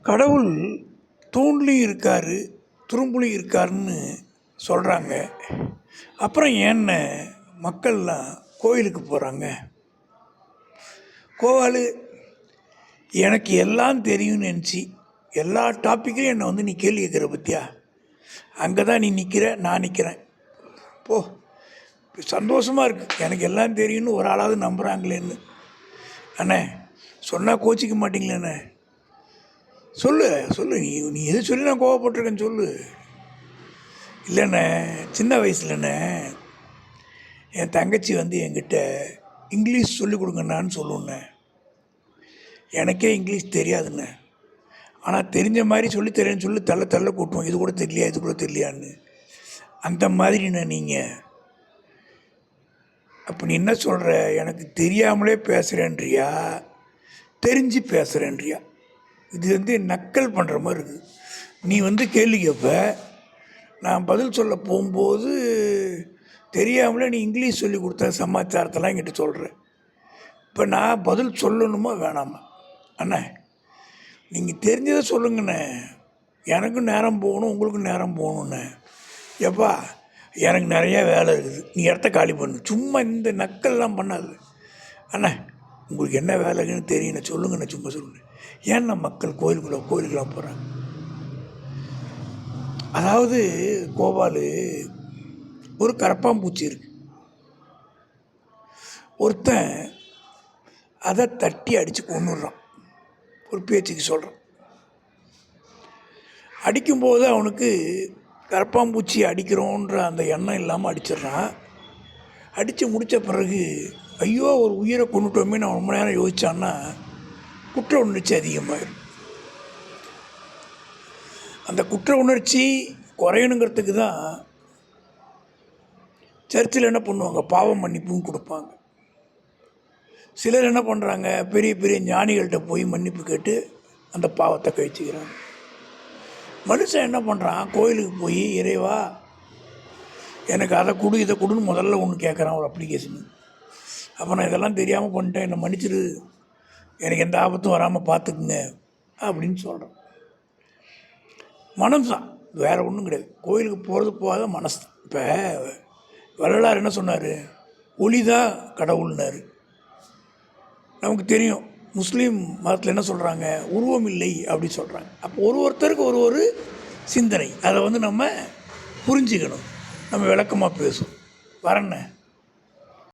கடவுள் தூண்லேயும் இருக்கார், துரும்புலையும் இருக்காருன்னு சொல்கிறாங்க. அப்புறம் ஏன்ன மக்கள்லாம் கோயிலுக்கு போகிறாங்க? கோவாலு எனக்கு எல்லாம் தெரியும்னு நினச்சி எல்லா டாப்பிக்கையும் என்னை வந்து நீ கேள்வி கேட்குற பற்றியா? அங்கே தான் நீ நிற்கிற, நான் நிற்கிறேன். போ, சந்தோஷமாக இருக்குது. எனக்கு எல்லாம் தெரியும்னு ஒரு ஆளாவது நம்புகிறாங்களேன்னு. அண்ணே சொன்னால் கோச்சிக்க மாட்டிங்களேண்ணே? சொல்லு சொல்லு, நீ எது சொல்லி நான் கோவப்பட்டிருக்கேன்னு சொல்லு. இல்லைண்ணே, சின்ன வயசுலண்ணே என் தங்கச்சி வந்து என்கிட்ட இங்கிலீஷ் சொல்லிக் கொடுங்கண்ணான்னு சொல்லுண்ணே. எனக்கே இங்கிலீஷ் தெரியாதுண்ணே. ஆனால் தெரிஞ்ச மாதிரி சொல்லித்தரேன்னு சொல்லி தள்ள கூட்டுவோம். இது கூட தெரியலையா, இது கூட தெரியலையான்னு. அந்த மாதிரிண்ணே நீங்கள். அப்போ நீ என்ன சொல்கிற? எனக்கு தெரியாமலே பேசுகிறேன்றியா, தெரிஞ்சு பேசுகிறேன்றியா? இது வந்து நக்கல் பண்ணுற மாதிரி இருக்குது. நீ வந்து கேள்வி கேட்ப, நான் பதில் சொல்ல போகும்போது தெரியாமலே நீ இங்கிலீஷ் சொல்லி கொடுத்த சமாச்சாரத்தெல்லாம் என்கிட்ட சொல்கிறேன். இப்போ நான் பதில் சொல்லணுமா வேணாமா? அண்ணே நீங்கள் தெரிஞ்சதை சொல்லுங்கண்ணே. எனக்கும் நேரம் போகணும், உங்களுக்கும் நேரம் போகணுண்ணே. எப்பா எனக்கு நிறையா வேலை இருக்குது, நீ இடத்த காலி பண்ணு. சும்மா இந்த நக்கல்லாம் பண்ணாது. அண்ணே உங்களுக்கு என்ன வேலைன்னு தெரியுண்ணே, சொல்லுங்கண்ணே, சும்மா சொல்லுங்க. ஏன்னா மக்கள் கோயிலுக்கெல்லாம் போகிறாங்க? அதாவது கோபாலு, ஒரு கரப்பாம்பூச்சி இருக்கு. ஒருத்தன் அதை தட்டி அடித்து கொண்டுடுறான். ஒரு பேச்சுக்கு சொல்கிறான். அடிக்கும்போது அவனுக்கு கரப்பாம்பூச்சி அடிக்கிறோன்ற அந்த எண்ணம் இல்லாமல் அடிச்சிடுறான். அடித்து முடித்த பிறகு ஐயோ ஒரு உயிரை கொண்டுட்டோமே நான் ரொம்ப நேரம் யோசித்தான்னா குற்ற உணர்ச்சி அதிகமாகிடும். அந்த குற்ற உணர்ச்சி குறையணுங்கிறதுக்கு தான் சர்ச்சில் என்ன பண்ணுவாங்க, பாவம் மன்னிப்பும் கொடுப்பாங்க. சிலர் என்ன பண்ணுறாங்க, பெரிய பெரிய ஞானிகள்கிட்ட போய் மன்னிப்பு கேட்டு அந்த பாவத்தை கழிச்சுக்கிறாங்க. மனுஷன் என்ன பண்ணுறான், கோயிலுக்கு போய் இறைவா எனக்கு அதை கொடு இதை கொடுன்னு முதல்ல ஒன்று கேட்குறான், ஒரு அப்ளிகேஷனு. அப்போ நான் இதெல்லாம் தெரியாமல் பண்ணிட்டேன், என்னை மன்னிச்சிரு, எனக்கு எந்த ஆபத்தும் வராமல் பார்த்துக்குங்க அப்படின்னு சொல்கிறேன். மனசு தான், வேறு ஒன்றும் கிடையாது. கோயிலுக்கு போகிறது போகாத மனசு. இப்போ வள்ளலார் என்ன சொன்னார், ஒளி தான் கடவுள்னார். நமக்கு தெரியும் முஸ்லீம் மதத்தில் என்ன சொல்கிறாங்க, உருவம் இல்லை அப்படி சொல்கிறாங்க. அப்போ ஒருத்தருக்கு ஒரு சிந்தனை, அதை வந்து நம்ம புரிஞ்சுக்கணும். நம்ம விளக்கமாக பேசுவோம். வரேண்ணே.